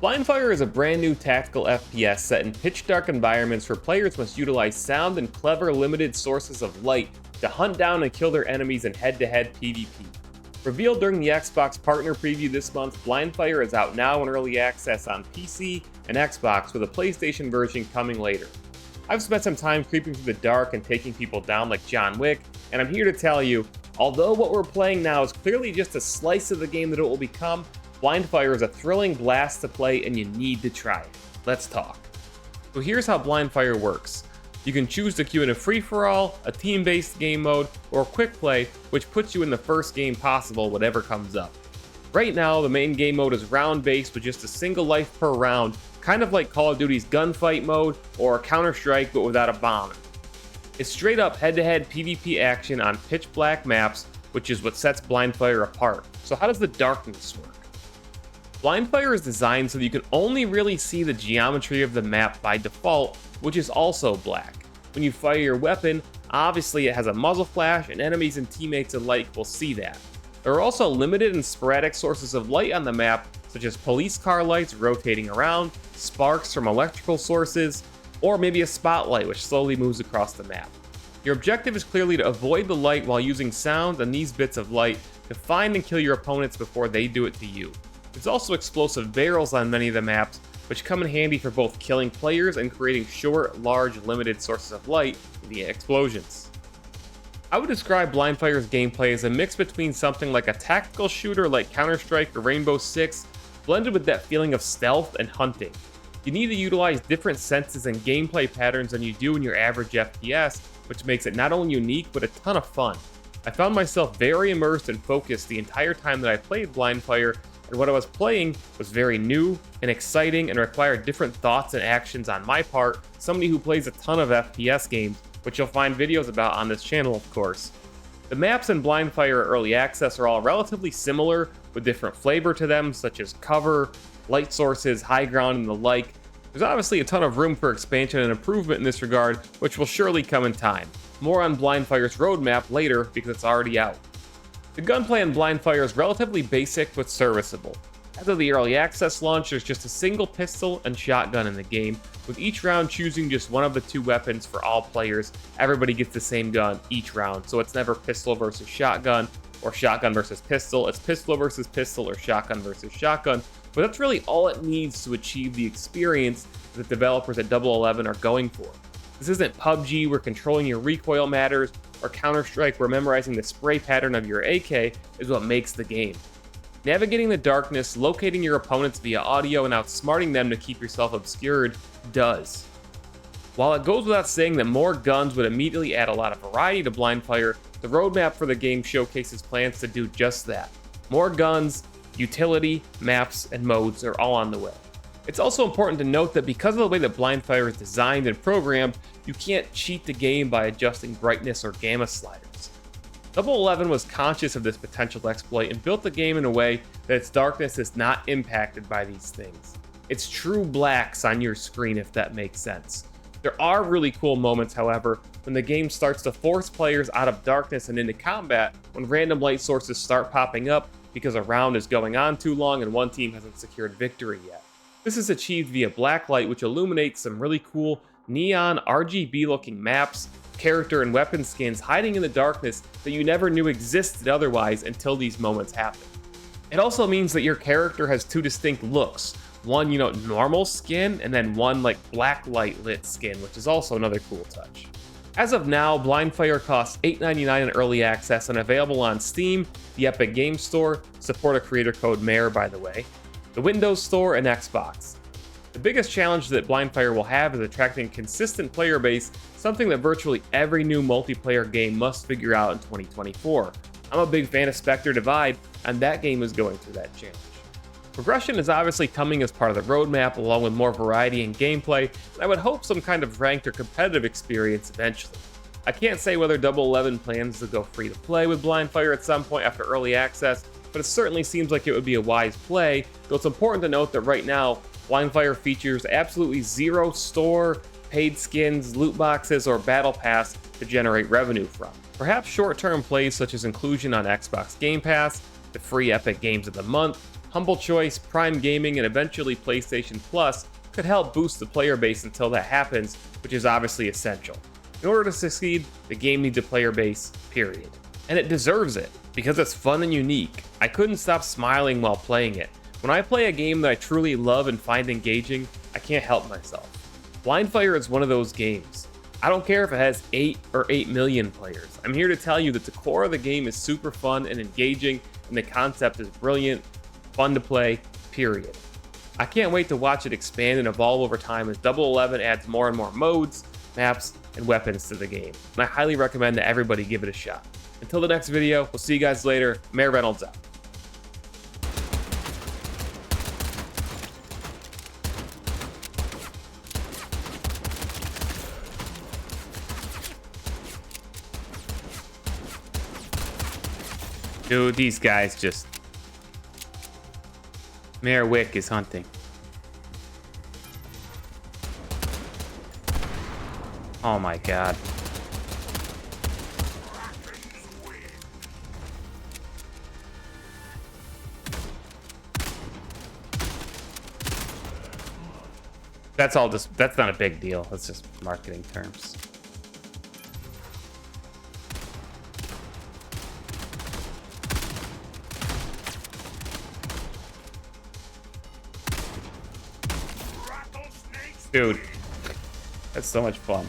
Blindfire is a brand new tactical FPS set in pitch dark environments where players must utilize sound and clever limited sources of light to hunt down and kill their enemies in head-to-head PvP. Revealed during the Xbox partner preview this month, Blindfire is out now in early access on PC and Xbox, with a PlayStation version coming later. I've spent some time creeping through the dark and taking people down like John Wick, and I'm here to tell you, although what we're playing now is clearly just a slice of the game that it will become, Blindfire is a thrilling blast to play and you need to try it. Let's talk. So here's how Blindfire works. You can choose to queue in a free-for-all, a team-based game mode, or a quick play, which puts you in the first game possible, whatever comes up. Right now, the main game mode is round-based with just a single life per round, kind of like Call of Duty's gunfight mode or Counter-Strike but without a bomb. It's straight up head-to-head PvP action on pitch black maps, which is what sets Blindfire apart. So how does the darkness work? Blindfire is designed so that you can only really see the geometry of the map by default, which is also black. When you fire your weapon, obviously it has a muzzle flash and enemies and teammates alike will see that. There are also limited and sporadic sources of light on the map, such as police car lights rotating around, sparks from electrical sources, or maybe a spotlight which slowly moves across the map. Your objective is clearly to avoid the light while using sound and these bits of light to find and kill your opponents before they do it to you. There's also explosive barrels on many of the maps, which come in handy for both killing players and creating short, large, limited sources of light via explosions. I would describe Blindfire's gameplay as a mix between something like a tactical shooter like Counter-Strike or Rainbow Six, blended with that feeling of stealth and hunting. You need to utilize different senses and gameplay patterns than you do in your average FPS, which makes it not only unique, but a ton of fun. I found myself very immersed and focused the entire time that I played Blindfire, and what I was playing was very new and exciting and required different thoughts and actions on my part, somebody who plays a ton of FPS games, which you'll find videos about on this channel, of course. The maps in Blindfire Early Access are all relatively similar, with different flavor to them, such as cover, light sources, high ground, and the like. There's obviously a ton of room for expansion and improvement in this regard, which will surely come in time. More on Blindfire's roadmap later, because it's already out. The gunplay in Blindfire is relatively basic but serviceable. As of the early access launch, there's just a single pistol and shotgun in the game, with each round choosing just one of the two weapons for all players. Everybody gets the same gun each round, so it's never pistol versus shotgun or shotgun versus pistol. It's pistol versus pistol or shotgun versus shotgun, but that's really all it needs to achieve the experience that developers at Double 11 are going for. This isn't PUBG where controlling your recoil matters, or Counter-Strike where memorizing the spray pattern of your AK is what makes the game. Navigating the darkness, locating your opponents via audio, and outsmarting them to keep yourself obscured does. While it goes without saying that more guns would immediately add a lot of variety to Blindfire, the roadmap for the game showcases plans to do just that. More guns, utility, maps, and modes are all on the way. It's also important to note that because of the way that Blindfire is designed and programmed, you can't cheat the game by adjusting brightness or gamma sliders. Double 11 was conscious of this potential exploit and built the game in a way that its darkness is not impacted by these things. It's true blacks on your screen, if that makes sense. There are really cool moments, however, when the game starts to force players out of darkness and into combat when random light sources start popping up because a round is going on too long and one team hasn't secured victory yet. This is achieved via blacklight, which illuminates some really cool neon RGB looking maps, character and weapon skins hiding in the darkness that you never knew existed otherwise until these moments happen. It also means that your character has two distinct looks. One, normal skin, and then one like blacklight lit skin, which is also another cool touch. As of now, Blindfire costs $8.99 in early access and available on Steam, the Epic Games Store, support a creator code MAYOR by the way, the Windows Store, and Xbox. The biggest challenge that Blindfire will have is attracting a consistent player base, something that virtually every new multiplayer game must figure out in 2024. I'm a big fan of Spectre Divide, and that game is going through that challenge. Progression is obviously coming as part of the roadmap, along with more variety in gameplay, and I would hope some kind of ranked or competitive experience eventually. I can't say whether Double 11 plans to go free to play with Blindfire at some point after early access, but it certainly seems like it would be a wise play, though it's important to note that right now, Blindfire features absolutely zero store, paid skins, loot boxes, or battle pass to generate revenue from. Perhaps short-term plays such as inclusion on Xbox Game Pass, the free Epic Games of the Month, Humble Choice, Prime Gaming, and eventually PlayStation Plus could help boost the player base until that happens, which is obviously essential. In order to succeed, the game needs a player base, period. And it deserves it, because it's fun and unique. I couldn't stop smiling while playing it. When I play a game that I truly love and find engaging, I can't help myself. Blindfire is one of those games. I don't care if it has 8 or 8 million players. I'm here to tell you that the core of the game is super fun and engaging, and the concept is brilliant, fun to play, period. I can't wait to watch it expand and evolve over time as 011 adds more and more modes, maps, and weapons to the game. And I highly recommend that everybody give it a shot. Until the next video, we'll see you guys later. Mayor Reynolds out. Dude, these guys just... Mayor Wick is hunting. Oh my god. That's all just... That's not a big deal. That's just marketing terms. Dude, that's so much fun.